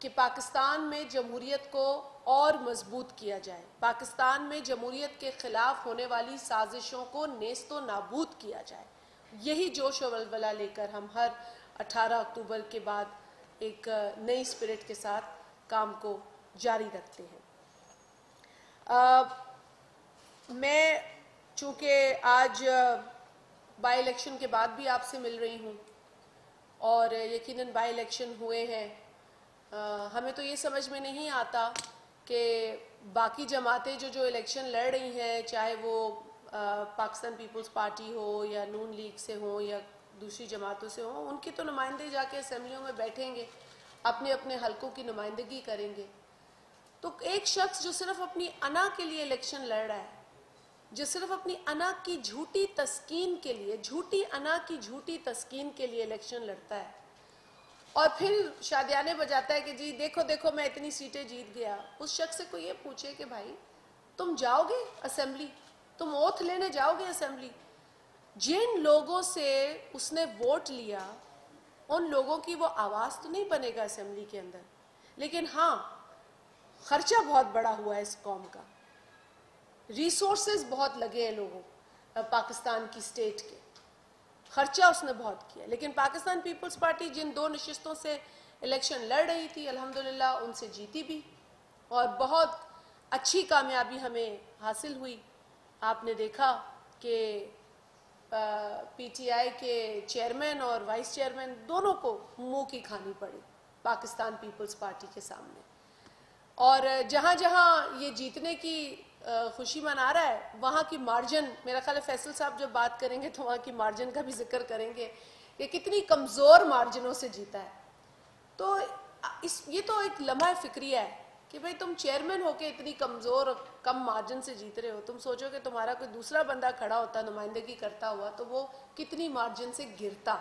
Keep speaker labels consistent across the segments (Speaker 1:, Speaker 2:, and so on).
Speaker 1: کہ پاکستان میں جمہوریت کو اور مضبوط کیا جائے، پاکستان میں جمہوریت کے خلاف ہونے والی سازشوں کو نیست و نابود کیا جائے. یہی جوش و ولولہ لے کر ہم ہر 18 اکتوبر کے بعد ایک نئی اسپرٹ کے ساتھ کام کو جاری رکھتے ہیں. میں چونکہ آج بائی الیکشن کے بعد بھی آپ سے مل رہی ہوں اور یقیناً بائی الیکشن ہوئے ہیں، ہمیں تو یہ سمجھ میں نہیں آتا کہ باقی جماعتیں جو الیکشن لڑ رہی ہیں، چاہے وہ پاکستان پیپلز پارٹی ہو یا نون لیگ سے ہوں یا دوسری جماعتوں سے ہوں، ان کی تو نمائندے جا کے اسمبلیوں میں بیٹھیں گے، اپنے اپنے حلقوں کی نمائندگی کریں گے. تو ایک شخص جو صرف اپنی انا کے لیے الیکشن لڑ رہا ہے، جو صرف اپنی انا کی جھوٹی تسکین کے لیے، جھوٹی انا کی جھوٹی تسکین کے لیے الیکشن لڑتا ہے اور پھر شادیانے بجاتا ہے کہ جی دیکھو دیکھو میں اتنی سیٹیں جیت گیا. اس شخص سے کوئی یہ پوچھے کہ بھائی تم جاؤ گے اسمبلی، تم اوتھ لینے جاؤ گے اسمبلی؟ جن لوگوں سے اس نے ووٹ لیا ان لوگوں کی وہ آواز تو نہیں بنے گا اسمبلی کے اندر، لیکن ہاں خرچہ بہت بڑا ہوا ہے اس قوم کا، ریسورسز بہت لگے ہیں لوگوں پاکستان کی سٹیٹ کے، خرچہ اس نے بہت کیا. لیکن پاکستان پیپلز پارٹی جن 2 نشستوں سے الیکشن لڑ رہی تھی، الحمدللہ ان سے جیتی بھی اور بہت اچھی کامیابی ہمیں حاصل ہوئی. آپ نے دیکھا کہ پی ٹی آئی کے چیئرمین اور وائس چیئرمین دونوں کو منہ کی کھانی پڑی پاکستان پیپلز پارٹی کے سامنے، اور جہاں جہاں یہ جیتنے کی خوشی منا رہا ہے وہاں کی مارجن، میرا خیال ہے فیصل صاحب جب بات کریں گے تو وہاں کی مارجن کا بھی ذکر کریں گے کہ کتنی کمزور مارجنوں سے جیتا ہے. تو یہ تو ایک لمحہ فکریہ ہے کہ بھئی تم چیئرمین ہو کے اتنی کمزور اور کم مارجن سے جیت رہے ہو. تم سوچو کہ تمہارا کوئی دوسرا بندہ کھڑا ہوتا نمائندگی کرتا ہوا تو وہ کتنی مارجن سے گرتا.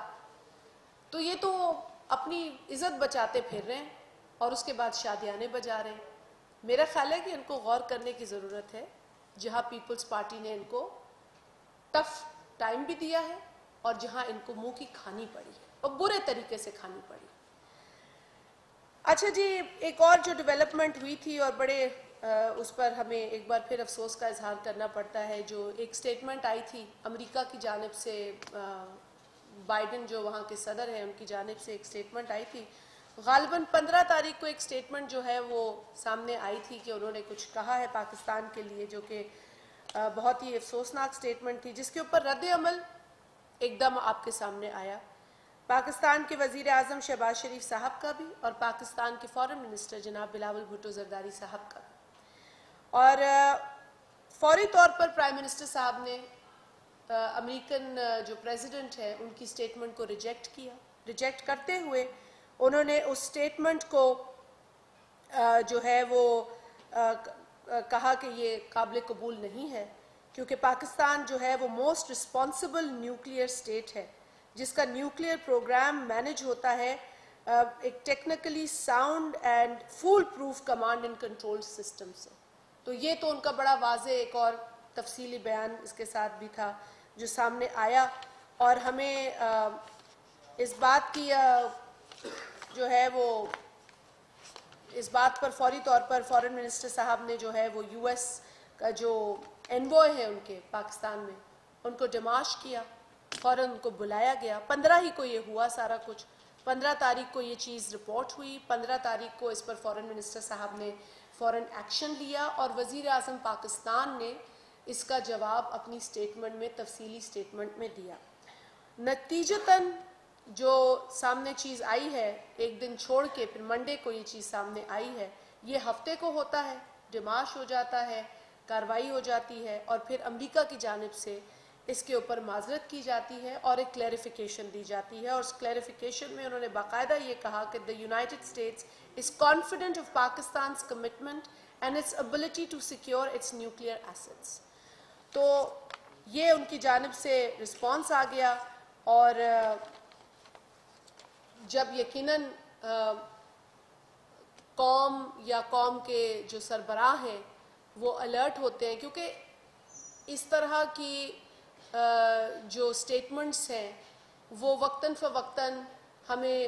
Speaker 1: تو یہ تو اپنی عزت بچاتے پھر رہے ہیں اور اس کے بعد شادیانے بجا رہے ہیں. میرا خیال ہے کہ ان کو غور کرنے کی ضرورت ہے، جہاں پیپلز پارٹی نے ان کو ٹف ٹائم بھی دیا ہے اور جہاں ان کو منہ کی کھانی پڑی ہے اور برے طریقے سے کھانی پڑی. اچھا جی، ایک اور جو ڈیولپمنٹ ہوئی تھی اور بڑے اس پر ہمیں ایک بار پھر افسوس کا اظہار کرنا پڑتا ہے، جو ایک سٹیٹمنٹ آئی تھی امریکہ کی جانب سے، بائیڈن جو وہاں کے صدر ہیں ان کی جانب سے ایک سٹیٹمنٹ آئی تھی. غالباً 15 تاریخ کو ایک سٹیٹمنٹ جو ہے وہ سامنے آئی تھی کہ انہوں نے کچھ کہا ہے پاکستان کے لیے، جو کہ بہت ہی افسوسناک سٹیٹمنٹ تھی، جس کے اوپر رد عمل ایک دم آپ کے سامنے آیا. پاکستان کے وزیر اعظم شہباز شریف صاحب کا بھی اور پاکستان کے فارن منسٹر جناب بلاول بھٹو زرداری صاحب کا بھی. اور فوری طور پر پرائم منسٹر صاحب نے امریکن جو پریزیڈنٹ ہے ان کی سٹیٹمنٹ کو ریجیکٹ کیا. ریجیکٹ کرتے ہوئے انہوں نے اس سٹیٹمنٹ کو جو ہے وہ کہا کہ یہ قابل قبول نہیں ہے، کیونکہ پاکستان جو ہے وہ موسٹ رسپانسبل نیوکلیئر سٹیٹ ہے جس کا نیوکلیئر پروگرام مینج ہوتا ہے ایک technically sound and fool proof command and control system سے. تو یہ تو ان کا بڑا واضح ایک اور تفصیلی بیان اس کے ساتھ بھی تھا جو سامنے آیا، اور ہمیں اس بات کی جو ہے وہ اس بات پر فوری طور پر فارن منسٹر صاحب نے جو ہے وہ یو ایس کا جو انوائے ہے ان کے پاکستان میں ان کو ڈیمارش کیا، فوراً ان کو بلایا گیا. 15 ہی کو یہ ہوا سارا کچھ، 15 تاریخ کو یہ چیز رپورٹ ہوئی، 15 تاریخ کو اس پر فارن منسٹر صاحب نے فوراً ایکشن لیا اور وزیر اعظم پاکستان نے اس کا جواب اپنی سٹیٹمنٹ میں، تفصیلی سٹیٹمنٹ میں دیا. نتیجتاً جو سامنے چیز آئی ہے، ایک دن چھوڑ کے پھر منڈے کو یہ چیز سامنے آئی ہے، یہ ہفتے کو ہوتا ہے، ڈیمارش ہو جاتا ہے، کارروائی ہو جاتی ہے اور پھر امریکہ کی جانب سے اس کے اوپر معذرت کی جاتی ہے اور ایک کلیریفیکیشن دی جاتی ہے. اور اس کلیریفیکیشن میں انہوں نے باقاعدہ یہ کہا کہ the United States is confident of Pakistan's commitment and its ability to secure its nuclear assets. تو یہ ان کی جانب سے رسپانس آ گیا، اور جب یقیناً قوم یا قوم کے جو سربراہ ہیں وہ الرٹ ہوتے ہیں، کیونکہ اس طرح کی جو سٹیٹمنٹس ہیں وہ وقتاً فوقتاً ہمیں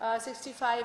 Speaker 1: 65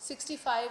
Speaker 1: 65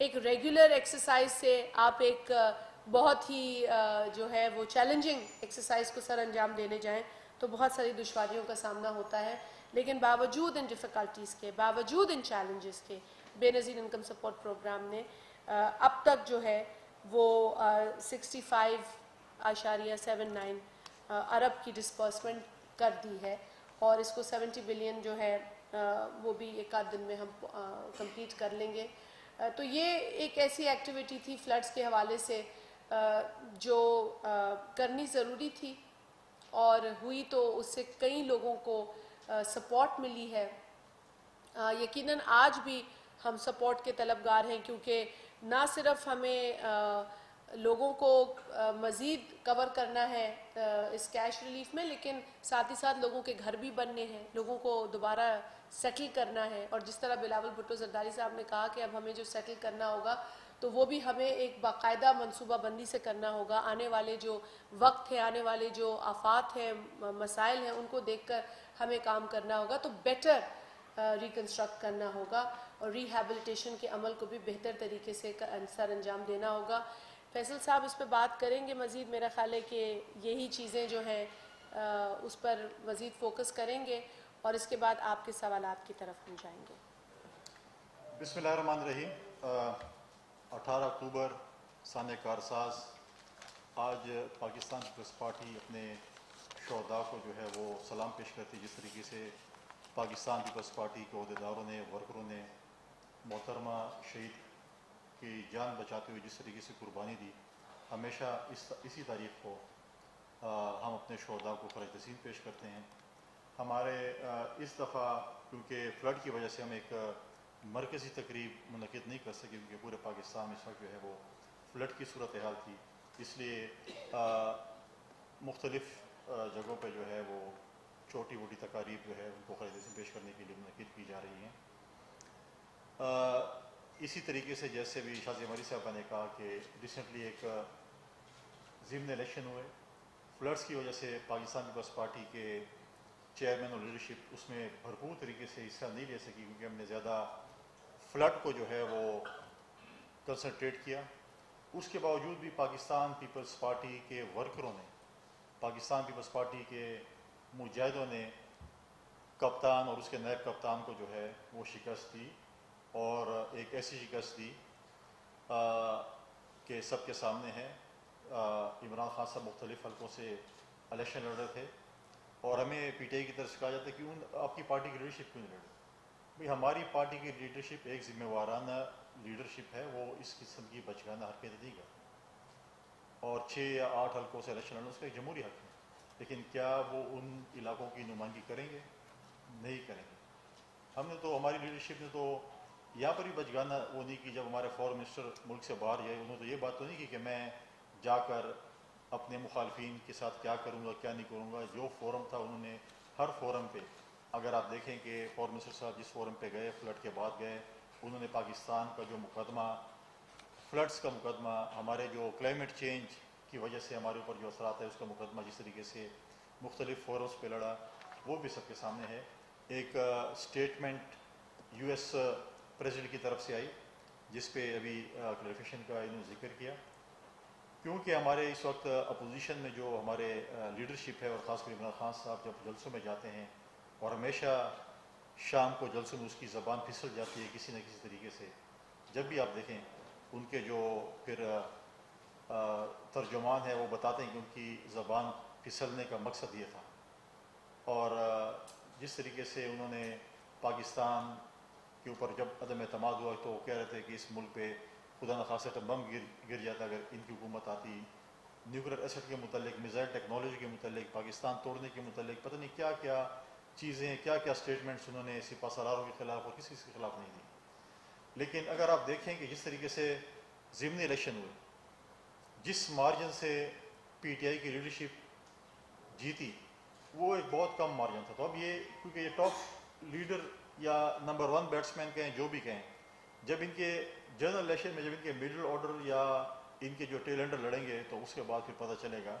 Speaker 1: ایک ریگولر ایکسرسائز سے آپ ایک بہت ہی جو ہے وہ چیلنجنگ ایکسرسائز کو سر انجام دینے جائیں تو بہت ساری دشواریوں کا سامنا ہوتا ہے، لیکن باوجود ان ڈیفیکلٹیز کے، باوجود ان چیلنجز کے، بے نظیر انکم سپورٹ پروگرام نے اب تک جو ہے وہ 65.79 ارب کی ڈسپرسمنٹ کر دی ہے، اور اس کو 70 بلین جو ہے وہ بھی ایک آدھ دن میں ہم کمپلیٹ کر لیں گے۔ تو یہ ایک ایسی ایکٹیویٹی تھی فلڈز کے حوالے سے جو کرنی ضروری تھی، اور ہوئی تو اس سے کئی لوگوں کو سپورٹ ملی ہے۔ یقیناً آج بھی ہم سپورٹ کے طلبگار ہیں، کیونکہ نہ صرف ہمیں لوگوں کو مزید کور کرنا ہے اس کیش ریلیف میں، لیکن ساتھ ہی ساتھ لوگوں کے گھر بھی بننے ہیں، لوگوں کو دوبارہ سیٹل کرنا ہے، اور جس طرح بلاول بھٹو زرداری صاحب نے کہا کہ اب ہمیں جو سیٹل کرنا ہوگا تو وہ بھی ہمیں ایک باقاعدہ منصوبہ بندی سے کرنا ہوگا۔ آنے والے جو وقت ہے، آنے والے جو آفات ہیں، مسائل ہیں، ان کو دیکھ کر ہمیں کام کرنا ہوگا، تو بیٹر ریکنسٹرکٹ کرنا ہوگا، اور ریہیبلیٹیشن کے عمل کو بھی بہتر طریقے سے سر انجام دینا ہوگا۔ فیصل صاحب اس پہ بات کریں گے مزید، میرا خیال ہے کہ یہی چیزیں جو ہیں اس پر مزید فوکس کریں گے، اور اس کے بعد آپ کے سوالات کی طرف ہم جائیں گے۔
Speaker 2: بسم اللہ الرحمن الرحیم۔ 18 اکتوبر سانِ کارساز، آج پاکستان پیپلز پارٹی اپنے شہداء کو جو ہے وہ سلام پیش کرتی، جس طریقے سے پاکستان پیپلز پارٹی کے عہدیداروں نے، ورکروں نے محترمہ شہید کی جان بچاتے ہوئے جس طریقے سے قربانی دی، ہمیشہ اسی تاریخ کو ہم اپنے شہداء کو خراج تحسین پیش کرتے ہیں۔ ہمارے اس دفعہ کیونکہ فلڈ کی وجہ سے ہم ایک مرکزی تقریب منعقد نہیں کر سکے، کیونکہ پورے پاکستان میں اس وقت جو ہے وہ فلڈ کی صورتحال تھی، اس لیے مختلف جگہوں پہ جو ہے وہ چھوٹی موٹی تقاریب جو ہے ان کو خراج تحسین پیش کرنے کے لیے منعقد کی جا رہی ہیں۔ اسی طریقے سے جیسے بھی شازی عمری صاحبہ نے کہا کہ ریسنٹلی ایک ضمن الیکشن ہوئے، فلڈس کی وجہ سے پاکستان پیپلز پارٹی کے چیئرمین اور لیڈرشپ اس میں بھرپور طریقے سے حصہ نہیں لے سکی، کیونکہ ہم نے زیادہ فلڈ کو جو ہے وہ کنسنٹریٹ کیا۔ اس کے باوجود بھی پاکستان پیپلز پارٹی کے ورکروں نے، پاکستان پیپلز پارٹی کے مجاہدوں نے کپتان اور اس کے نائب کپتان کو جو ہے وہ شکست دی، اور ایک ایسی شکست دی کہ سب کے سامنے ہے۔ عمران خان صاحب مختلف حلقوں سے الیکشن لڑ رہے تھے، اور ہمیں پی ٹی آئی کی طرف سے کہا جاتا ہے کہ آپ کی پارٹی کی لیڈرشپ کیوں نہیں لڑ رہی؟ بھئی ہماری پارٹی کی لیڈرشپ ایک ذمہ وارانہ لیڈرشپ ہے، وہ اس قسم کی بچگانہ حرکت نہیں کرتی، اور 6 یا 8 حلقوں سے الیکشن لڑنا اس کا ایک جمہوری حق ہے، لیکن کیا وہ ان علاقوں کی نمائندگی کریں گے؟ نہیں کریں گے۔ ہم نے تو، ہماری لیڈرشپ نے تو یہاں پر بھی بچگانہ وہ نہیں کی، جب ہمارے فورن منسٹر ملک سے باہر گئے انہوں نے تو یہ بات تو نہیں کی کہ میں جا کر اپنے مخالفین کے ساتھ کیا کروں گا کیا نہیں کروں گا۔ جو فورم تھا انہوں نے ہر فورم پہ، اگر آپ دیکھیں کہ فورن منسٹر صاحب جس فورم پہ گئے، فلڈ کے بعد گئے، انہوں نے پاکستان کا جو مقدمہ، فلڈس کا مقدمہ، ہمارے جو کلائمیٹ چینج کی وجہ سے ہمارے اوپر جو اثرات ہے اس کا مقدمہ جس طریقے سے مختلف فورمز پہ لڑا، وہ بھی سب کے سامنے ہے۔ ایک سٹیٹمنٹ یو ایس پریزیڈنٹ کی طرف سے آئی جس پہ ابھی کلیریفیکیشن کا انہوں نے ذکر کیا، کیونکہ ہمارے اس وقت اپوزیشن میں جو ہمارے لیڈرشپ ہے، اور خاص کر عمران خان صاحب جب جلسوں میں جاتے ہیں، اور ہمیشہ شام کو جلسوں میں اس کی زبان پھسل جاتی ہے کسی نہ کسی طریقے سے، جب بھی آپ دیکھیں ان کے جو پھر ترجمان ہیں وہ بتاتے ہیں کہ ان کی زبان پھسلنے کا مقصد یہ تھا، اور جس طریقے سے انہوں نے پاکستان کے اوپر جب عدم اعتماد ہوا تو وہ کہہ رہے تھے کہ اس ملک پہ خدا نخواستہ بم گر جاتا اگر ان کی حکومت آتی، نیوکلیر ایسٹ کے متعلق، میزائل ٹیکنالوجی کے متعلق، پاکستان توڑنے کے متعلق، پتہ نہیں کیا کیا چیزیں، کیا کیا سٹیٹمنٹس انہوں نے سپہ سالاروں کے خلاف اور کسی کے خلاف نہیں دی۔ لیکن اگر آپ دیکھیں کہ جس طریقے سے ضمنی الیکشن ہوئے، جس مارجن سے پی ٹی آئی کی لیڈرشپ جیتی، وہ ایک بہت کم مارجن تھا۔ تو اب یہ کیونکہ یہ ٹاپ لیڈر یا نمبر 1 بیٹسمین کہیں جو بھی کہیں، جب ان کے جنرل الیکشن میں جب ان کے مڈل آرڈر یا ان کے جو ٹیل اینڈر لڑیں گے تو اس کے بعد پھر پتہ چلے گا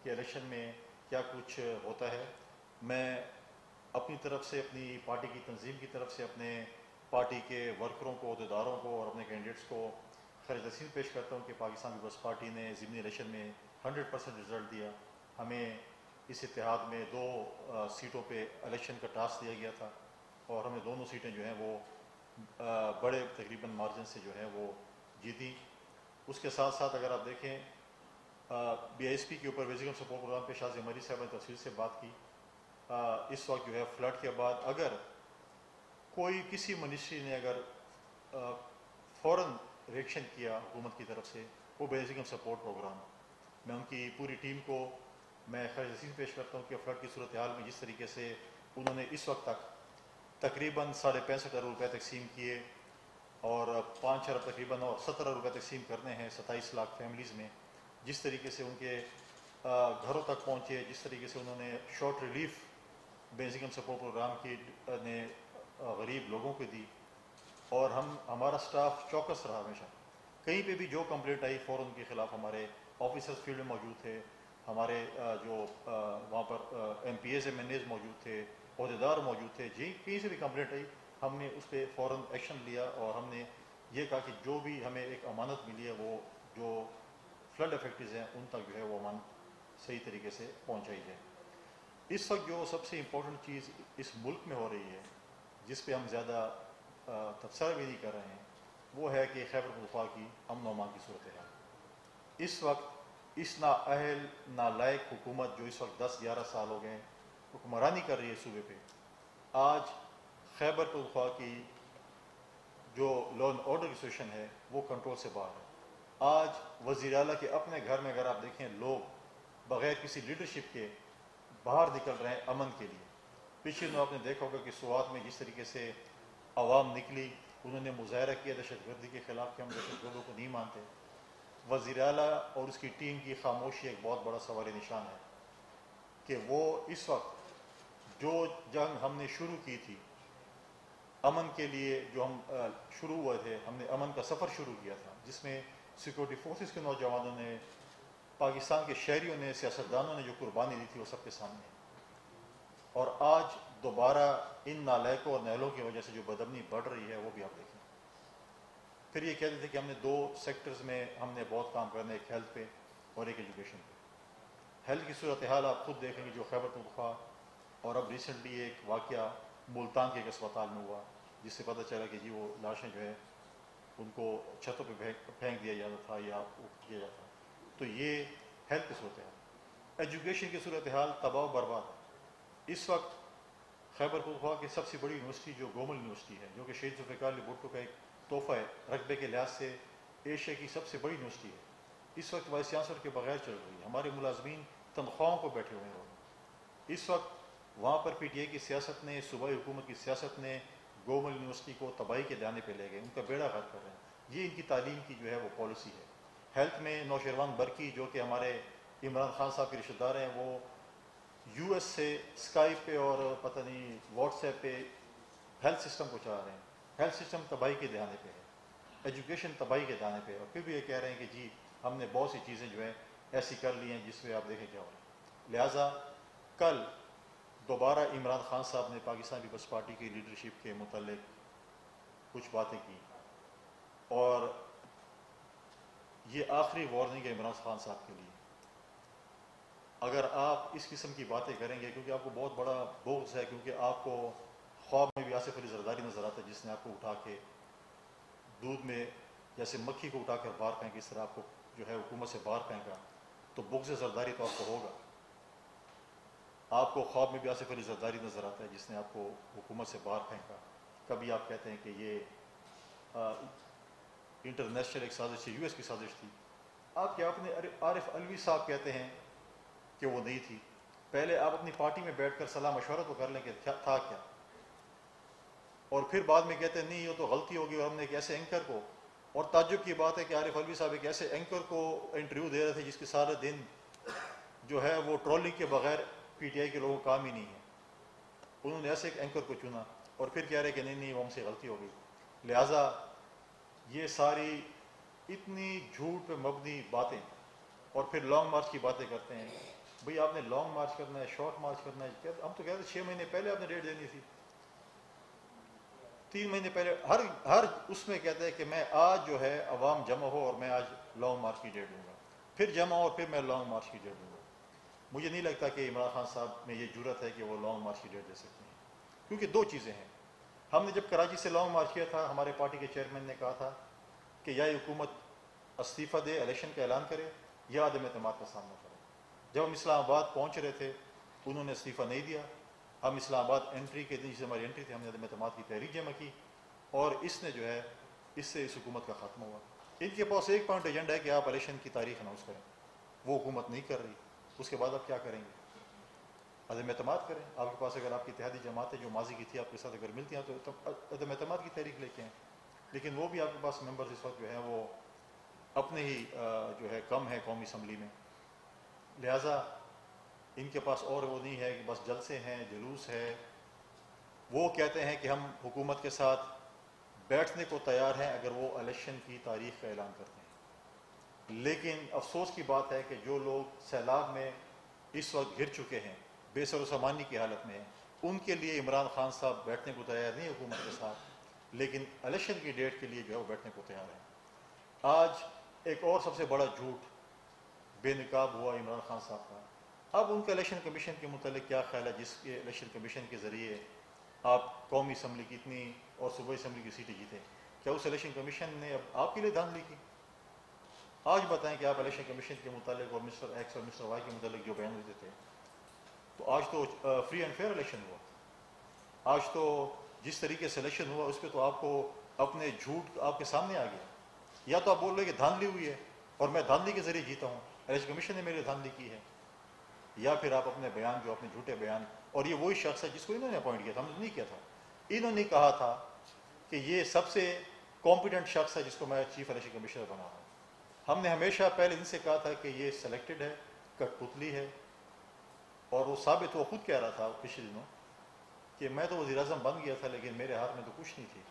Speaker 2: کہ الیکشن میں کیا کچھ ہوتا ہے۔ میں اپنی طرف سے، اپنی پارٹی کی تنظیم کی طرف سے اپنے پارٹی کے ورکروں کو، عہدیداروں کو اور اپنے کینڈیڈیٹس کو خیر تحسین پیش کرتا ہوں کہ پاکستان پیپلز پارٹی نے ضمنی الیکشن میں 100% رزلٹ دیا. ہمیں اس اتحاد میں 2 سیٹوں پہ الیکشن کا ٹاسک دیا گیا تھا اور ہمیں دونوں سیٹیں جو ہیں وہ بڑے تقریباً مارجن سے جو ہے وہ جیتی. اس کے ساتھ ساتھ اگر آپ دیکھیں بی ایس پی کے اوپر ویزیکل سپورٹ پروگرام پہ شاہ عمری صاحب نے تفصیل سے بات کی. اس وقت جو ہے فلڈ کے بعد اگر کوئی کسی منسٹری نے اگر فوراً ریئیکشن کیا حکومت کی طرف سے وہ بیسیکل سپورٹ پروگرام. میں ان کی پوری ٹیم کو میں خیر تحسین پیش کرتا ہوں کہ فلڈ کی صورتحال میں جس طریقے سے انہوں نے اس وقت تک تقریباً 65.5 ارب روپے تقسیم کیے اور 5 ارب تقریباً اور 17 ارب روپے تقسیم کرنے ہیں 27 لاکھ فیملیز میں. جس طریقے سے ان کے گھروں تک پہنچے, جس طریقے سے انہوں نے شارٹ ریلیف بیسیکل سپورٹ پروگرام کی نے غریب لوگوں کو دی, اور ہمارا سٹاف چوکس رہا ہمیشہ. کہیں پہ بھی جو کمپلینٹ آئی فوراً ان کے خلاف ہمارے آفیسرز فیلڈ میں موجود تھے, ہمارے جو وہاں پر M Ps M N As موجود تھے, عہدیدار موجود تھے. جی کہیں سے بھی کمپلینٹ آئی ہم نے اس پہ فوراً ایکشن لیا اور ہم نے یہ کہا کہ جو بھی ہمیں ایک امانت ملی ہے وہ جو فلڈ افیکٹز ہیں ان تک جو ہے وہ امانت صحیح طریقے سے پہنچائی جائے. اس وقت جو سب سے امپورٹنٹ چیز اس ملک میں ہو رہی ہے جس پہ ہم زیادہ تبصرہ بھی نہیں کر رہے ہیں وہ ہے کہ خیبر پختونخوا کی امن و امان کی صورتحال. اس وقت اس نااہل نالائق حکومت جو اس وقت 10-11 سال ہو گئے حکمرانی کر رہی ہے صوبے پہ, آج خیبر پختونخوا کی جو لا اینڈ آرڈر کی سچویشن ہے وہ کنٹرول سے باہر ہے. آج وزیر اعلیٰ کے اپنے گھر میں اگر آپ دیکھیں لوگ بغیر کسی لیڈرشپ کے باہر نکل رہے ہیں امن کے لیے. پچھلے دنوں آپ نے دیکھا ہوگا کہ سوات میں جس طریقے سے عوام نکلی, انہوں نے مظاہرہ کیا دہشت گردی کے خلاف کہ ہم دہشت گردوں کو نہیں مانتے. وزیر اعلیٰ اور اس کی ٹیم کی خاموشی ایک بہت بڑا سوال نشان ہے کہ وہ اس وقت جو جنگ ہم نے شروع کی تھی امن کے لیے, جو ہم شروع ہوئے تھے, ہم نے امن کا سفر شروع کیا تھا جس میں سیکورٹی فورسز کے نوجوانوں نے, پاکستان کے شہریوں نے, سیاستدانوں نے جو قربانی دی تھی وہ سب کے سامنے ہے. اور آج دوبارہ ان نالائقوں اور نیلوں کی وجہ سے جو بدامنی بڑھ رہی ہے وہ بھی آپ دیکھیں. پھر یہ کہتے تھے کہ ہم نے 2 سیکٹرز میں ہم نے بہت کام کرنا ہے, ایک ہیلتھ پہ اور ایک ایجوکیشن پہ. ہیلتھ کی صورتحال آپ خود دیکھیں گے جو خیبر پختونخوا اور اب ریسنٹلی ایک واقعہ ملتان کے ایک اسپتال میں ہوا جس سے پتہ چلا کہ جی وہ لاشیں جو ہے ان کو چھتوں پہ پھینک دیا جاتا تھا یا کیا جاتا. تو یہ ہیلتھ کی صورتحال. ایجوکیشن کی صورتحال تباہ و برباد ہے. اس وقت خیبر پختونخوا کی سب سے بڑی یونیورسٹی جو گومل یونیورسٹی ہے جو کہ شہید ذوالفقار علی بھٹو کا ایک تحفہ ہے, رقبے کے لحاظ سے ایشیا کی سب سے بڑی یونیورسٹی ہے, اس وقت وائس چانسلر کے بغیر چل رہی ہے. ہمارے ملازمین تنخواہوں کو بیٹھے ہوئے ہیں. اس وقت وہاں پر پی ٹی آئی کی سیاست نے, صوبائی حکومت کی سیاست نے گومل یونیورسٹی کو تباہی کے دانے پہ لے گئے, ان کا بیڑا غرق کر رہے ہیں. یہ ان کی تعلیم کی جو ہے وہ پالیسی ہے. ہیلتھ میں نوشیروان برقی جو کہ ہمارے عمران خان صاحب کے رشتہ دار ہیں وہ یو ایس سے اسکائپ پہ اور پتہ نہیں واٹس ایپ پہ ہیلتھ سسٹم کو چلا رہے ہیں. ہیلتھ سسٹم تباہی کے دانے پہ ہے, ایجوکیشن تباہی کے دانے پہ ہے, اور پھر بھی یہ کہہ رہے ہیں کہ جی ہم نے بہت سی چیزیں جو ہیں ایسی کر لی ہیں جس میں آپ دیکھیں کیا ہو رہا ہے. لہٰذا کل دوبارہ عمران خان صاحب نے پاکستان پیپلز پارٹی کی لیڈرشپ کے متعلق کچھ باتیں کی, اور یہ آخری وارننگ ہے عمران خان صاحب کے لیے. اگر آپ اس قسم کی باتیں کریں گے, کیونکہ آپ کو بہت بڑا بغض ہے, کیونکہ آپ کو خواب میں بھی آصف علی زرداری نظر آتا ہے جس نے آپ کو اٹھا کے دودھ میں جیسے مکھی کو اٹھا کر باہر پھینکا, اس طرح آپ کو جو ہے حکومت سے باہر پھینکا. تو بغض زرداری تو آپ کو ہوگا. آپ کو خواب میں بھی آصف علی زرداری نظر آتا ہے جس نے آپ کو حکومت سے باہر پھینکا. کبھی آپ کہتے ہیں کہ یہ انٹرنیشنل ایک سازش تھی, یو ایس کی سازش تھی. آپ کیا اپنے عارف علوی صاحب کہتے ہیں کہ وہ نہیں تھی. پہلے آپ اپنی پارٹی میں بیٹھ کر صلاح مشورہ تو کر لیں کہ تھا کیا, اور پھر بعد میں کہتے ہیں نہیں یہ تو غلطی ہوگی اور ہم نے ایک ایسے اینکر کو. اور تعجب کی بات ہے کہ عارف علوی صاحب ایک ایسے اینکر کو انٹرویو دے رہے تھے جس کے سارے دن جو ہے وہ ٹرولنگ کے بغیر پی ٹی آئی کے لوگوں کا کام ہی نہیں ہے. انہوں نے ایسے ایک اینکر کو چنا اور پھر کہہ رہے کہ نہیں وہ ہم سے غلطی ہو گئی. لہٰذا یہ ساری اتنی جھوٹ پہ مبنی باتیں, اور پھر لانگ مارچ کی باتیں کرتے ہیں. بھئی آپ نے لانگ مارچ کرنا ہے, شارٹ مارچ کرنا ہے, ہم تو کہتے ہیں 6 مہینے پہلے آپ نے ڈیٹ دینی تھی. 3 مہینے پہلے ہر اس میں کہتے ہیں کہ میں آج جو ہے عوام جمع ہو اور میں آج لانگ مارچ کی ڈیٹ دوں گا، پھر جمع ہو اور پھر میں لانگ مارچ کی ڈیٹ دوں گا. مجھے نہیں لگتا کہ عمران خان صاحب میں یہ جرت ہے کہ وہ لانگ مارچ کی ڈیٹ دے سکتے ہیں، کیونکہ 2 چیزیں ہیں. ہم نے جب کراچی سے لانگ مارچ کیا تھا، ہمارے پارٹی کے چیئرمین نے کہا تھا کہ یا حکومت استعفیٰ دے، الیکشن کا اعلان کرے، یا عدم اعتماد کا سامنا کرے. جب ہم اسلام آباد پہنچ رہے تھے انہوں نے استعفیٰ نہیں دیا. ہم اسلام آباد انٹری کے دن، جس ہماری انٹری تھی، ہم نے عدم اعتماد کی تحریک جمع کی اور اس نے جو ہے اس سے اس حکومت کا خاتمہ ہوا. ان کے پاس ایک پوائنٹ ایجنڈا ہے کہ آپ الیکشن کی تاریخ اناؤنس کریں، وہ حکومت نہیں کر رہی. اس کے بعد آپ کیا کریں گے؟ عدم اعتماد کریں. آپ کے پاس اگر آپ کی اتحادی جماعتیں جو ماضی کی تھی آپ کے ساتھ اگر ملتی ہیں تو عدم اعتماد کی تحریک لے کے ہیں، لیکن وہ بھی آپ کے پاس ممبرز اس وقت جو ہیں وہ اپنے ہی جو ہے کم ہے قومی اسمبلی میں، لہٰذا ان کے پاس اور وہ نہیں ہے کہ بس جلسے ہیں، جلوس ہے. وہ کہتے ہیں کہ ہم حکومت کے ساتھ بیٹھنے کو تیار ہیں اگر وہ الیکشن کی تاریخ کا اعلان کرتے ہیں. لیکن افسوس کی بات ہے کہ جو لوگ سیلاب میں اس وقت گر چکے ہیں، بے سر و سامانی کی حالت میں ہیں، ان کے لیے عمران خان صاحب بیٹھنے کو تیار نہیں حکومت کے ساتھ، لیکن الیکشن کی ڈیٹ کے لیے جو ہے وہ بیٹھنے کو تیار ہیں. آج ایک اور سب سے بڑا جھوٹ بے نقاب ہوا عمران خان صاحب کا. اب ان کا الیکشن کمیشن کے متعلق کیا خیال ہے، جس کے الیکشن کمیشن کے ذریعے آپ قومی اسمبلی کی اتنی اور صوبائی اسمبلی کی سیٹیں جیتے؟ کیا اس الیکشن کمیشن نے اب آپ کے لیے دھاندلی کی؟ آج بتائیں کہ آپ الیکشن کمیشن کے متعلق اور مسٹر ایکس اور مسٹر وائی کے متعلق جو بیان دیتے تھے، تو آج تو فری اینڈ فیئر الیکشن ہوا. آج تو جس طریقے سے الیکشن ہوا اس پہ تو آپ کو اپنے جھوٹ آپ کے سامنے آ گیا. یا تو آپ بول رہے کہ دھاندلی ہوئی ہے اور میں دھاندلی کے ذریعے جیتا ہوں، الیکشن کمیشن نے میرے دھاندلی کی ہے، یا پھر آپ اپنے بیان جو اپنے جھوٹے بیان. اور یہ وہی شخص ہے جس کو انہوں نے اپوائنٹ کیا تھا، ہم نے نہیں کیا تھا. انہوں نے کہا تھا کہ یہ سب سے کمپیٹنٹ شخص ہے جس کو میں چیف الیکشن کمشنر بنا ہوں. ہم نے ہمیشہ پہلے ان سے کہا تھا کہ یہ سلیکٹڈ ہے، کٹ پتلی ہے، اور وہ ثابت وہ خود کہہ رہا تھا پچھلے دنوں کہ میں تو وزیر اعظم بن گیا تھا لیکن میرے ہاتھ میں تو کچھ نہیں تھی،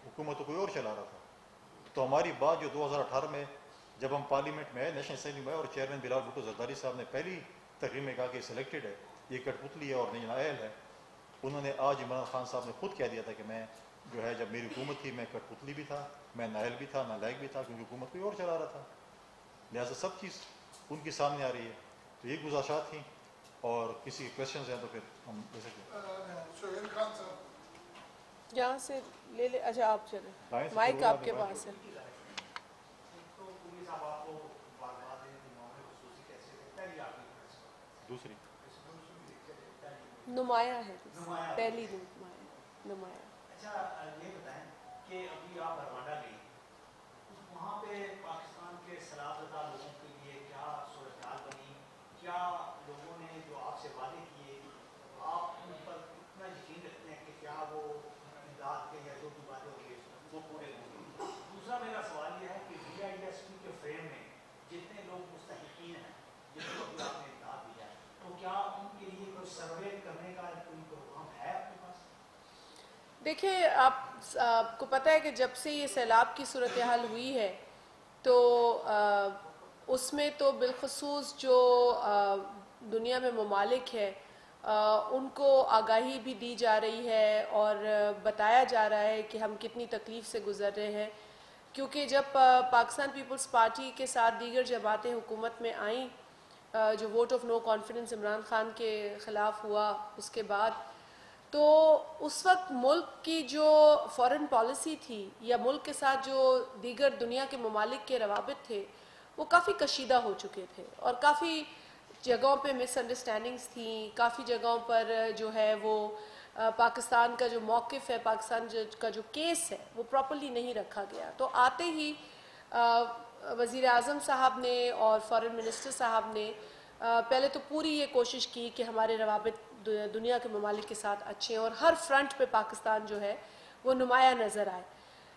Speaker 2: حکومت تو کوئی اور چلا رہا تھا. تو ہماری بات جو 2018 میں جب ہم پارلیمنٹ میں آئے نیشنل اسمبلی میں، اور چیئرمین بلال بھٹو زرداری صاحب نے پہلی تقریر میں کہا کہ سلیکٹڈ ہے، یہ کٹ پتلی ہے اور نہیں نائل ہے. انہوں نے آج عمران خان صاحب نے خود کہہ دیا تھا کہ میں جو ہے جب میری حکومت تھی میں کٹ پتلی بھی تھا، میں نائل بھی تھا، نالائق بھی تھا، کیونکہ حکومت کوئی اور چلا رہا تھا. لہٰذا سب چیز ان کے سامنے آ رہی ہے. تو یہ گزارشات تھیں، اور کسی کے کویشچنز ہیں تو پھر ہم لے سکتے ہیں.
Speaker 3: سہیل خان صاحب
Speaker 1: یہاں سے لے لے. اچھا آپ چلیں،
Speaker 2: آئیں سے
Speaker 1: مائک
Speaker 2: شروع
Speaker 1: آپ کے پاس ہے.
Speaker 2: دوسری
Speaker 1: نمایاں ہے پہلی نمایاں.
Speaker 4: اچھا یہ بتائیں کہ ابھی آپ برماڈا گئی، وہاں پہ پاکستان کے سلاطدہ لوگوں کے لیے کیا صورتحال بنی؟ کیا لوگوں نے جو آپ سے وعدے کیے آپ ان پر اتنا یقین رکھتے ہیں کہ کیا وہ امداد کے یا جو بھی وعدے ہوئے وہ پورے ہوں گے؟ دوسرا میرا سوال یہ ہے کہ ڈی آئی ایس پی کے فریم میں جتنے لوگ مستحقین ہیں جن کو بھی آپ نے امداد دیا ہے، تو کیا ان کے لیے کوئی سروے کرنے کا کوئی پروگرام ہے آپ کے پاس؟
Speaker 1: دیکھیں آپ کو پتہ ہے کہ جب سے یہ سیلاب کی صورتحال ہوئی ہے تو اس میں تو بالخصوص جو دنیا میں ممالک ہے ان کو آگاہی بھی دی جا رہی ہے اور بتایا جا رہا ہے کہ ہم کتنی تکلیف سے گزر رہے ہیں. کیونکہ جب پاکستان پیپلز پارٹی کے ساتھ دیگر جماعتیں حکومت میں آئیں، جو vote of no confidence Imran Khan کے خلاف ہوا اس کے بعد، تو اس وقت ملک کی جو فارن پالیسی تھی یا ملک کے ساتھ جو دیگر دنیا کے ممالک کے روابط تھے وہ کافی کشیدہ ہو چکے تھے، اور کافی جگہوں پہ مس انڈرسٹینڈنگز تھیں. کافی جگہوں پر جو ہے وہ پاکستان کا جو موقف ہے، پاکستان کا جو کیس ہے وہ پراپرلی نہیں رکھا گیا. تو آتے ہی وزیر اعظم صاحب نے اور فارن منسٹر صاحب نے پہلے تو پوری یہ کوشش کی کہ ہمارے روابط دنیا کے ممالک کے ساتھ اچھے ہیں اور ہر فرنٹ پہ پاکستان جو ہے وہ نمایاں نظر آئے.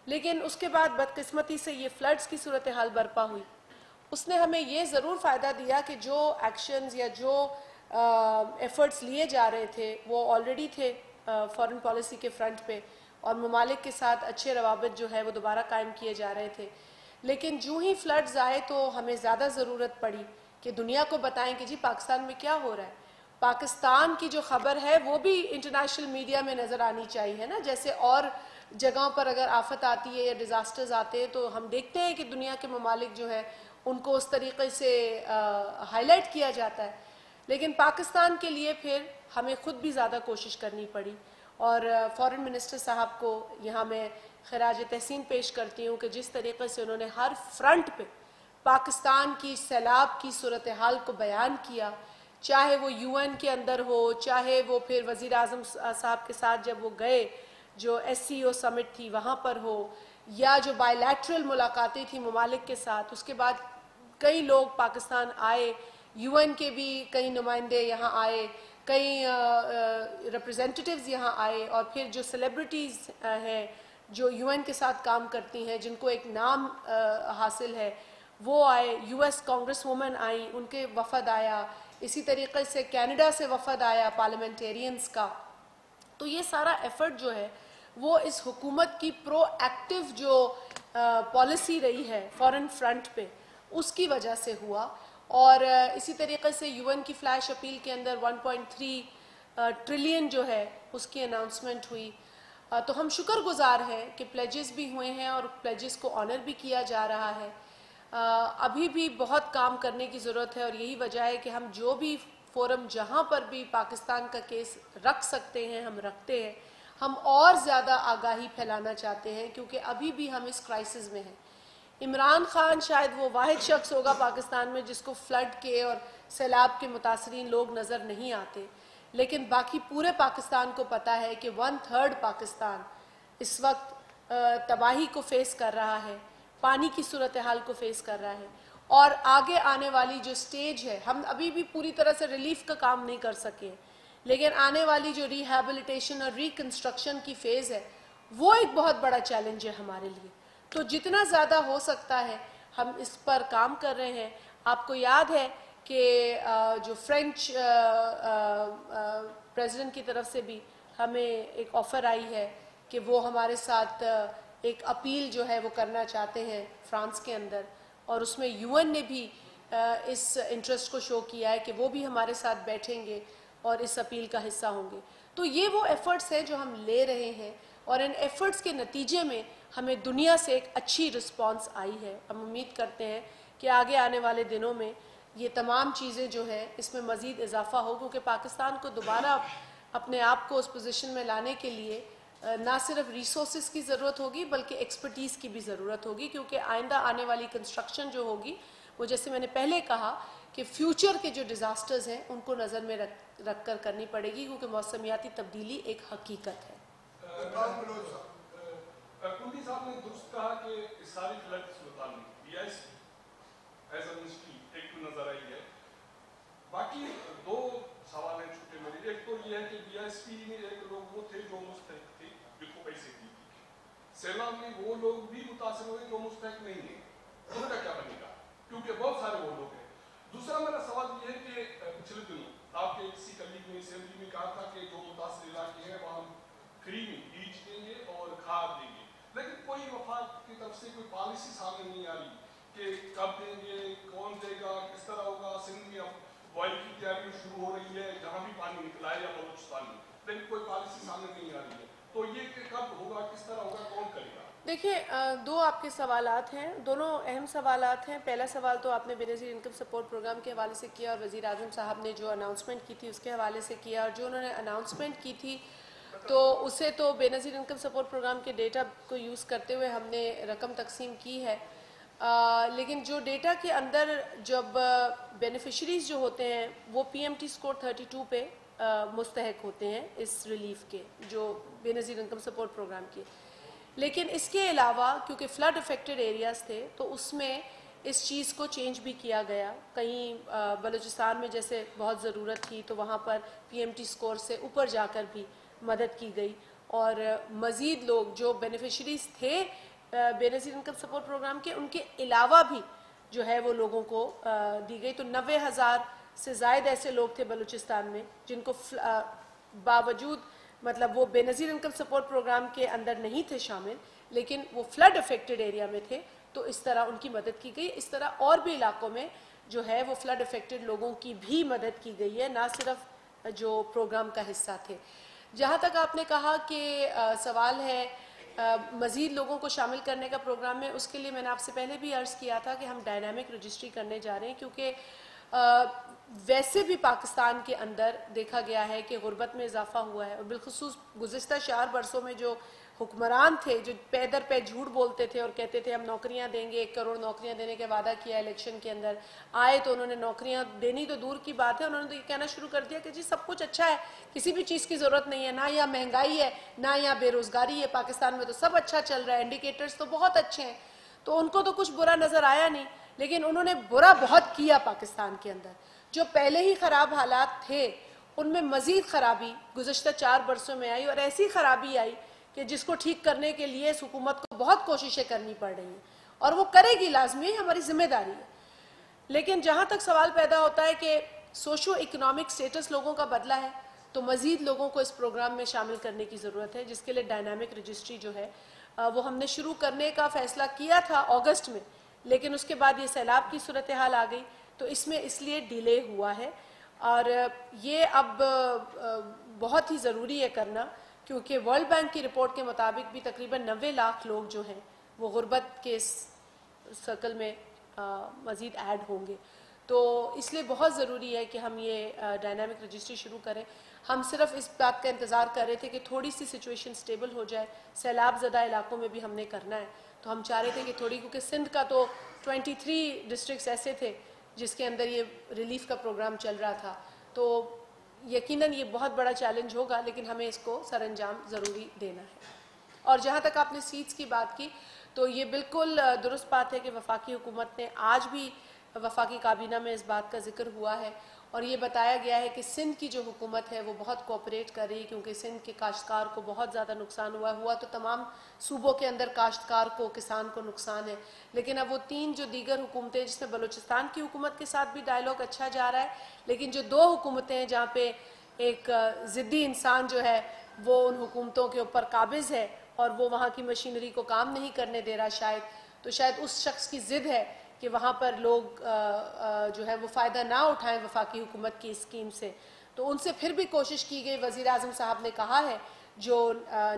Speaker 1: لیکن اس کے بعد بدقسمتی سے یہ فلڈز کی صورتحال برپا ہوئی. اس نے ہمیں یہ ضرور فائدہ دیا کہ جو ایکشنز یا جو ایفرٹس لیے جا رہے تھے وہ آلریڈی تھے فارن پالیسی کے فرنٹ پہ، اور ممالک کے ساتھ اچھے روابط جو ہے وہ دوبارہ قائم کیے جا رہے تھے. لیکن جو ہی فلڈز آئے تو ہمیں زیادہ ضرورت پڑی کہ دنیا کو بتائیں کہ جی پاکستان میں کیا ہو رہا ہے. پاکستان کی جو خبر ہے وہ بھی انٹرنیشنل میڈیا میں نظر آنی چاہیے نا، جیسے اور جگہوں پر اگر آفت آتی ہے یا ڈیزاسٹرز آتے ہیں تو ہم دیکھتے ہیں کہ دنیا کے ممالک جو ہیں ان کو اس طریقے سے ہائی لائٹ کیا جاتا ہے، لیکن پاکستان کے لیے پھر ہمیں خود بھی زیادہ کوشش کرنی پڑی، اور فارن منسٹر صاحب کو یہاں میں خراج تحسین پیش کرتی ہوں کہ جس طریقے سے انہوں نے ہر فرنٹ پہ پاکستان کی سیلاب کی صورتحال کو بیان کیا، چاہے وہ یو این کے اندر ہو، چاہے وہ پھر وزیر اعظم صاحب کے ساتھ جب وہ گئے جو ایس سی او سمٹ تھی وہاں پر ہو، یا جو بائی لیٹرل ملاقاتیں تھیں ممالک کے ساتھ، اس کے بعد کئی لوگ پاکستان آئے، یو این کے بھی کئی نمائندے یہاں آئے، کئی ریپرزینٹیٹیوز یہاں آئے، اور پھر جو سیلیبریٹیز ہیں جو یو این کے ساتھ کام کرتی ہیں جن کو ایک نام حاصل ہے وہ آئے، یو ایس کانگریس وومن آئیں، ان کے وفد آیا، اسی طریقے سے کینیڈا سے وفد آیا پارلیمنٹیرینز کا. تو یہ سارا ایفرٹ جو ہے وہ اس حکومت کی پرو ایکٹیو جو پالیسی رہی ہے فارن فرنٹ پہ اس کی وجہ سے ہوا. اور اسی طریقے سے یو این کی فلیش اپیل کے اندر 1.3 ٹریلین جو ہے اس کی اناؤنسمنٹ ہوئی. تو ہم شکر گزار ہیں کہ پلیجز بھی ہوئے ہیں اور پلیجز کو آنر بھی کیا جا رہا ہے. ابھی بھی بہت کام کرنے کی ضرورت ہے، اور یہی وجہ ہے کہ ہم جو بھی فورم جہاں پر بھی پاکستان کا کیس رکھ سکتے ہیں ہم رکھتے ہیں. ہم اور زیادہ آگاہی پھیلانا چاہتے ہیں کیونکہ ابھی بھی ہم اس کرائسس میں ہیں. عمران خان شاید وہ واحد شخص ہوگا پاکستان میں جس کو فلڈ کے اور سیلاب کے متاثرین لوگ نظر نہیں آتے، لیکن باقی پورے پاکستان کو پتہ ہے کہ 1/3 پاکستان اس وقت تباہی کو فیس کر رہا ہے، پانی کی صورتحال کو فیس کر رہا ہے. اور آگے آنے والی جو سٹیج ہے، ہم ابھی بھی پوری طرح سے ریلیف کا کام نہیں کر سکے، لیکن آنے والی جو ریہیبلیٹیشن اور ریکنسٹرکشن کی فیز ہے وہ ایک بہت بڑا چیلنج ہے ہمارے لیے. تو جتنا زیادہ ہو سکتا ہے ہم اس پر کام کر رہے ہیں. آپ کو یاد ہے کہ جو فرینچ پریزیڈنٹ کی طرف سے بھی ہمیں ایک آفر آئی ہے کہ وہ ہمارے ساتھ ایک اپیل جو ہے وہ کرنا چاہتے ہیں فرانس کے اندر، اور اس میں یو این نے بھی اس انٹرسٹ کو شو کیا ہے کہ وہ بھی ہمارے ساتھ بیٹھیں گے اور اس اپیل کا حصہ ہوں گے. تو یہ وہ ایفرٹس ہیں جو ہم لے رہے ہیں، اور ان ایفرٹس کے نتیجے میں ہمیں دنیا سے ایک اچھی رسپانس آئی ہے. ہم امید کرتے ہیں کہ آگے آنے والے دنوں میں یہ تمام چیزیں جو ہے اس میں مزید اضافہ ہو، کیونکہ پاکستان کو دوبارہ اپنے آپ کو اس پوزیشن میں لانے کے لیے نہ صرف ریسورسز کی ضرورت ہوگی بلکہ ایکسپرٹیز کی بھی ضرورت ہوگی، کیونکہ آئندہ آنے والی کنسٹرکشن جو ہوگی وہ جیسے میں نے پہلے کہا کہ فیوچر کے جو ڈیزاسٹرز ہیں ان کو نظر میں رکھ کر کرنی پڑے گی، کیونکہ موسمیاتی تبدیلی ایک حقیقت ہے.
Speaker 3: کنڈی صاحب نے درست کہا کہ اس ساری فلڈ کی صورتحال میں B I C as a ministry ایک تو نظر آئی ہے. باقی دو سوال ہیں چھوٹے میرے. ایک تو یہ ہے کہ بی آئی ایس پی میں ایک لوگ وہ تھے جو مستحق تھے جن کو پیسے دی تھی، سیلاب میں وہ لوگ بھی متاثر ہوئے جو مستحق نہیں ہیں، ان کا کیا بنے گا؟ کیونکہ بہت سارے وہ لوگ ہیں. دوسرا میرا سوال یہ ہے کہ پچھلے دنوں آپ کے کسی کلیگ نے اسمبلی میں کہا تھا کہ جو متاثر علاقے ہیں وہاں ہم فری میں بیج دیں گے اور کھاد دیں گے، لیکن کوئی وفاق کی طرف سے کوئی پالیسی سامنے نہیں آ رہی کہ کب دیں گے، کون دے گا، کس طرح ہوگا. سندھ میں اب وائل کی تیاری شروع ہو رہی ہے جہاں بھی پانی نکلا ہے، یا بلوچستان میں، لیکن کوئی پالیسی سامنے نہیں آ رہی ہے. تو یہ کہ کب ہوگا، کس طرح ہوگا، کون کرے گا؟
Speaker 1: دیکھیے، دو آپ کے سوالات ہیں، دونوں اہم سوالات ہیں. پہلا سوال تو آپ نے بے نظیر انکم سپورٹ پروگرام کے حوالے سے کیا، اور وزیر اعظم صاحب نے جو اناؤنسمنٹ کی تھی اس کے حوالے سے کیا. اور جو انہوں نے اناؤنسمنٹ کی تھی تو اسے تو بے نظیر انکم سپورٹ پروگرام کے ڈیٹا کو یوز کرتے ہوئے ہم نے رقم تقسیم کی ہے، لیکن جو ڈیٹا کے اندر جب بینیفیشریز جو ہوتے ہیں وہ پی ایم ٹی اسکور 32 پہ مستحق ہوتے ہیں اس ریلیف کے، جو بے نظیر انکم سپورٹ پروگرام کے. لیکن اس کے علاوہ کیونکہ فلڈ افیکٹڈ ایریاز تھے تو اس میں اس چیز کو چینج بھی کیا گیا. کہیں بلوچستان میں جیسے بہت ضرورت تھی تو وہاں پر پی ایم ٹی اسکور سے اوپر جا کر بھی مدد کی گئی، اور مزید لوگ جو بینیفیشریز تھے بے نظیر انکم سپورٹ پروگرام کے ان کے علاوہ بھی جو ہے وہ لوگوں کو دی گئی. تو 90,000 سے زائد ایسے لوگ تھے بلوچستان میں جن کو باوجود مطلب وہ بے نظیر انکم سپورٹ پروگرام کے اندر نہیں تھے شامل، لیکن وہ فلڈ افیکٹڈ ایریا میں تھے، تو اس طرح ان کی مدد کی گئی. اس طرح اور بھی علاقوں میں جو ہے وہ فلڈ افیکٹڈ لوگوں کی بھی مدد کی گئی ہے، نہ صرف جو پروگرام کا حصہ تھے. جہاں تک آپ نے کہا کہ سوال ہے مزید لوگوں کو شامل کرنے کا پروگرام ہے. اس کے لیے میں نے آپ سے پہلے بھی عرض کیا تھا کہ ہم ڈائنامک رجسٹری کرنے جا رہے ہیں، کیونکہ ویسے بھی پاکستان کے اندر دیکھا گیا ہے کہ غربت میں اضافہ ہوا ہے، اور بالخصوص گزشتہ 4 برسوں میں جو حکمران تھے جو پے در پے جھوٹ بولتے تھے اور کہتے تھے ہم نوکریاں دیں گے، 1 کروڑ نوکریاں دینے کے وعدہ کیا الیکشن کے اندر آئے تو انہوں نے نوکریاں دینی تو دور کی بات ہے، انہوں نے تو یہ کہنا شروع کر دیا کہ جی سب کچھ اچھا ہے، کسی بھی چیز کی ضرورت نہیں ہے، نہ یہاں مہنگائی ہے نہ یہاں بے روزگاری ہے، پاکستان میں تو سب اچھا چل رہا ہے، انڈیکیٹرز تو بہت اچھے ہیں. تو ان کو تو کچھ برا نظر آیا نہیں، لیکن انہوں نے برا بہت کیا پاکستان کے اندر. جو پہلے ہی خراب حالات تھے ان میں مزید خرابی گزشتہ 4 برسوں میں آئی، اور ایسی خرابی آئی کہ جس کو ٹھیک کرنے کے لیے اس حکومت کو بہت کوششیں کرنی پڑ رہی ہیں، اور وہ کرے گی، لازمی ہے، ہماری ذمہ داری ہے. لیکن جہاں تک سوال پیدا ہوتا ہے کہ سوشو اکنامک سٹیٹس لوگوں کا بدلا ہے، تو مزید لوگوں کو اس پروگرام میں شامل کرنے کی ضرورت ہے، جس کے لیے ڈائنامک رجسٹری جو ہے وہ ہم نے شروع کرنے کا فیصلہ کیا تھا اگست میں، لیکن اس کے بعد یہ سیلاب کی صورتحال آ گئی تو اس میں اس لیے ڈیلے ہوا ہے. اور یہ اب بہت ہی ضروری ہے کرنا، کیونکہ ورلڈ بینک کی رپورٹ کے مطابق بھی تقریباً 90 لاکھ لوگ جو ہیں وہ غربت کے سرکل میں مزید ایڈ ہوں گے. تو اس لیے بہت ضروری ہے کہ ہم یہ ڈائنامک رجسٹری شروع کریں. ہم صرف اس بات کا انتظار کر رہے تھے کہ تھوڑی سی سچویشن سٹیبل ہو جائے. سیلاب زدہ علاقوں میں بھی ہم نے کرنا ہے، تو ہم چاہ رہے تھے کہ تھوڑی، کیونکہ سندھ کا تو 23 ڈسٹرکٹس ایسے تھے جس کے اندر یہ ریلیف کا پروگرام چل رہا تھا، تو یقیناً یہ بہت بڑا چیلنج ہوگا، لیکن ہمیں اس کو سر انجام ضروری دینا ہے. اور جہاں تک آپ نے سیٹس کی بات کی تو یہ بالکل درست بات ہے کہ وفاقی حکومت نے، آج بھی وفاقی کابینہ میں اس بات کا ذکر ہوا ہے اور یہ بتایا گیا ہے کہ سندھ کی جو حکومت ہے وہ بہت کوآپریٹ کر رہی ہے، کیونکہ سندھ کے کاشتکار کو بہت زیادہ نقصان ہوا تو تمام صوبوں کے اندر کاشتکار کو، کسان کو نقصان ہے. لیکن اب وہ 3 جو دیگر حکومتیں، جس میں بلوچستان کی حکومت کے ساتھ بھی ڈائیلاگ اچھا جا رہا ہے، لیکن جو 2 حکومتیں ہیں جہاں پہ ایک ضدی انسان جو ہے وہ ان حکومتوں کے اوپر قابض ہے اور وہ وہاں کی مشینری کو کام نہیں کرنے دے رہا شاید، تو شاید اس شخص کی ضد ہے کہ وہاں پر لوگ جو ہے وہ فائدہ نہ اٹھائیں وفاقی حکومت کی اسکیم سے. تو ان سے پھر بھی کوشش کی گئی. وزیر اعظم صاحب نے کہا ہے، جو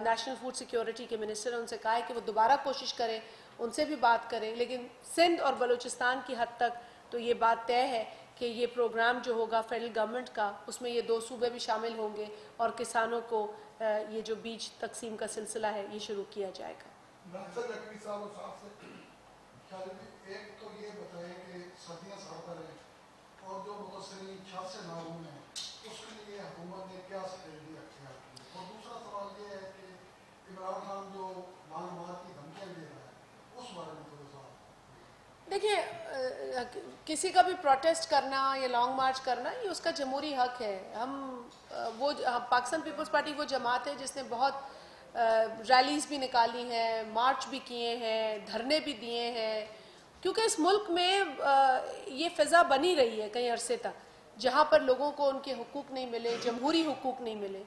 Speaker 1: نیشنل فوڈ سیکیورٹی کے منسٹر ہیں ان سے کہا ہے کہ وہ دوبارہ کوشش کریں، ان سے بھی بات کریں. لیکن سندھ اور بلوچستان کی حد تک تو یہ بات طے ہے کہ یہ پروگرام جو ہوگا فیڈرل گورنمنٹ کا، اس میں یہ 2 صوبے بھی شامل ہوں گے اور کسانوں کو یہ جو بیج تقسیم کا سلسلہ ہے یہ شروع کیا جائے گا.
Speaker 5: ایک تو یہ بتائیں کہ سردیاں سڑ ہیں اور جو متاثرین چھت سے محروم ہیں اس کے لیے حکومت نے کیا اسٹریٹجی اختیار کی؟ اور دوسرا سوال یہ ہے کہ عمران خان جو لانگ مارچ کی دھمکیاں دے رہا ہے اس بارے میں تھوڑا سا.
Speaker 1: دیکھیے، کسی کا بھی پروٹیسٹ کرنا یا لانگ مارچ کرنا یہ اس کا جمہوری حق ہے. وہ پاکستان پیپلز پارٹی وہ جماعت ہے جس نے بہت ریلیز بھی نکالی ہیں، مارچ بھی کیے ہیں، دھرنے بھی دیے ہیں، کیونکہ اس ملک میں یہ فضا بنی رہی ہے کئی عرصے تک جہاں پر لوگوں کو ان کے حقوق نہیں ملے، جمہوری حقوق نہیں ملے.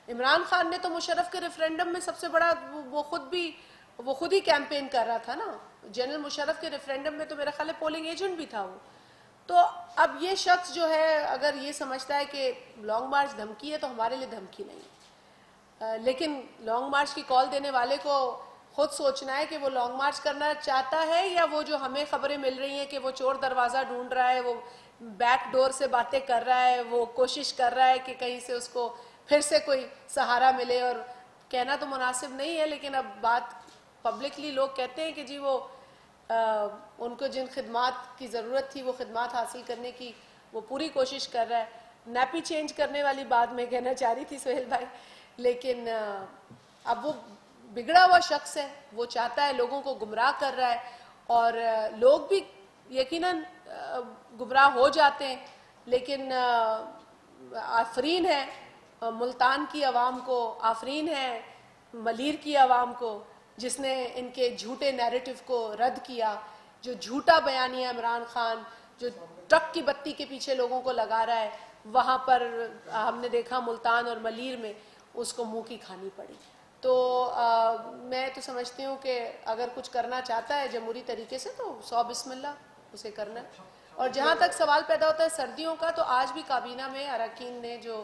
Speaker 1: عمران خان نے تو مشرف کے ریفرینڈم میں سب سے بڑا وہ خود ہی کیمپین کر رہا تھا نا. جنرل مشرف کے ریفرینڈم میں تو میرا خیال ہے پولنگ ایجنٹ بھی تھا وہ. تو اب یہ شخص جو ہے اگر یہ سمجھتا ہے کہ لانگ مارچ دھمکی ہے تو ہمارے لیے دھمکی نہیں ہے. لیکن لانگ مارچ کی کال دینے والے کو خود سوچنا ہے کہ وہ لانگ مارچ کرنا چاہتا ہے یا وہ جو ہمیں خبریں مل رہی ہیں کہ وہ چور دروازہ ڈھونڈ رہا ہے، وہ بیک ڈور سے باتیں کر رہا ہے، وہ کوشش کر رہا ہے کہ کہیں سے اس کو پھر سے کوئی سہارا ملے. اور کہنا تو مناسب نہیں ہے، لیکن اب بات پبلکلی لوگ کہتے ہیں کہ جی وہ ان کو جن خدمات کی ضرورت تھی وہ خدمات حاصل کرنے کی وہ پوری کوشش کر رہا ہے. نیپی چینج کرنے والی بات میں کہنا چاہ رہی تھی سہیل بھائی، لیکن اب وہ بگڑا ہوا شخص ہے، وہ چاہتا ہے لوگوں کو گمراہ کر رہا ہے اور لوگ بھی یقیناً گمراہ ہو جاتے ہیں. لیکن آفرین ہے ملتان کی عوام کو، آفرین ہے ملیر کی عوام کو جس نے ان کے جھوٹے نیریٹو کو رد کیا. جو جھوٹا بیانیہ عمران خان جو ٹرک کی بتی کے پیچھے لوگوں کو لگا رہا ہے، وہاں پر ہم نے دیکھا ملتان اور ملیر میں اس کو منہ کی کھانی پڑی. تو میں تو سمجھتی ہوں کہ اگر کچھ کرنا چاہتا ہے جمہوری طریقے سے تو 100 بسم اللہ اسے کرنا ہے. اور جہاں تک سوال پیدا ہوتا ہے سردیوں کا، تو آج بھی کابینہ میں اراکین نے جو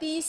Speaker 1: 30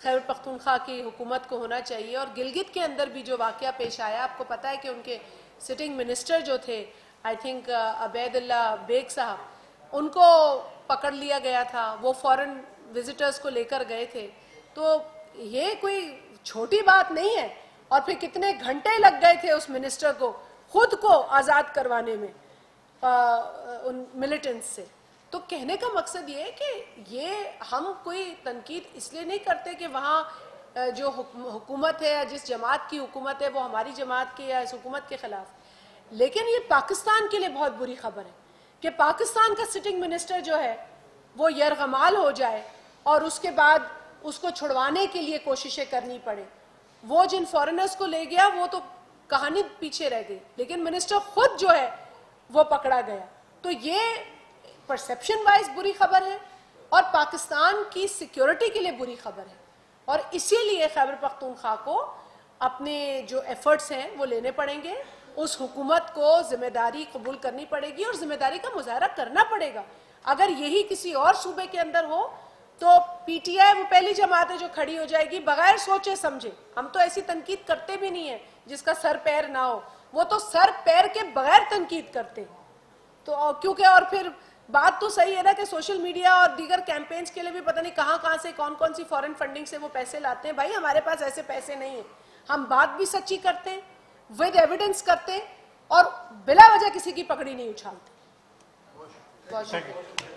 Speaker 1: خیبر پختونخوا کی حکومت کو ہونا چاہیے. اور گلگت کے اندر بھی جو واقعہ پیش آیا, آپ کو پتہ ہے کہ ان کے سٹنگ منسٹر جو تھے I think Obaidullah Baig صاحب, ان کو پکڑ لیا گیا تھا, وہ فورن وزٹرز کو لے کر گئے تھے. تو یہ کوئی چھوٹی بات نہیں ہے. اور پھر کتنے گھنٹے لگ گئے تھے اس منسٹر کو خود کو آزاد کروانے میں ان ملیٹنٹس سے. تو کہنے کا مقصد یہ ہے کہ یہ ہم کوئی تنقید اس لیے نہیں کرتے کہ وہاں جو حکومت ہے یا جس جماعت کی حکومت ہے وہ ہماری جماعت کے یا اس حکومت کے خلاف, لیکن یہ پاکستان کے لیے بہت بری خبر ہے کہ پاکستان کا سٹنگ منسٹر جو ہے وہ یرغمال ہو جائے اور اس کے بعد اس کو چھڑوانے کے لیے کوششیں کرنی پڑے. وہ جن فورنرز کو لے گیا وہ تو کہانی پیچھے رہ گئی, لیکن منسٹر خود جو ہے وہ پکڑا گیا. تو یہ پرسیپشن وائز بری خبر ہے اور پاکستان کی سیکیورٹی کے لیے بری خبر ہے. اور اسی لیے خیبر پختونخوا کو اپنے جو ایفرٹس ہیں وہ لینے پڑیں گے, اس حکومت کو ذمہ داری قبول کرنی پڑے گی اور ذمہ داری کا مظاہرہ کرنا پڑے گا. اگر یہی کسی اور صوبے کے اندر ہو تو پی ٹی آئی وہ پہلی جماعت ہے جو کھڑی ہو جائے گی بغیر سوچے سمجھے. ہم تو ایسی تنقید کرتے بھی نہیں ہیں جس کا سر پیر نہ ہو, وہ تو سر پیر کے بغیر تنقید کرتے ہیں. تو کیونکہ اور پھر بات تو صحیح ہے نا کہ سوشل میڈیا اور دیگر کیمپینز کے لیے بھی پتہ نہیں کہاں سے کون سی فورن فنڈنگ سے وہ پیسے لاتے ہیں. بھائی ہمارے پاس ایسے پیسے نہیں ہیں. ہم بات بھی سچی کرتے ہیں, ود ایویڈنس کرتے ہیں اور بلا وجہ کسی کی پکڑی نہیں اچھالتے. بہت شکریہ.